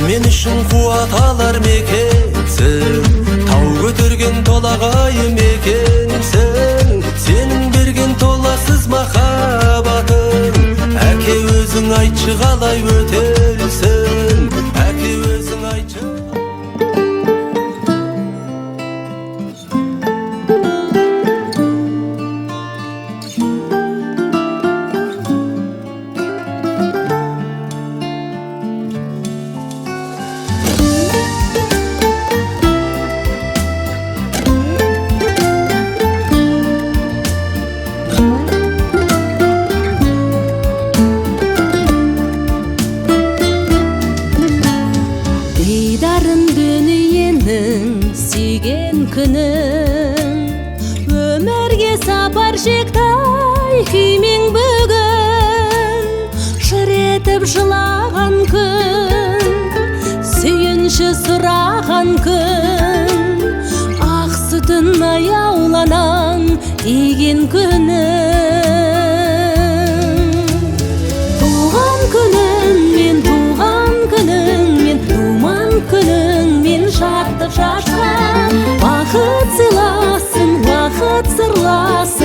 мен үшін қуат алар мекенсің, тау көтерген толағайым екенсің. Сенің берген толассыз махаббатың, әке өзің айтшы қалай өтерсің, әке өзің айтшы. Дидарым дүниенің сүйген күнің, өмірге сапар шектай күймең бүгін. Жыр етіп жылаған күн, сүйінші сұраған күн, ақ сүтін аяуланан иген күнің. Туған күнің мен, туған күнің мен, туман күнің мен шаттық шашқан. Бақыт сыйласын, уақыт сырласын.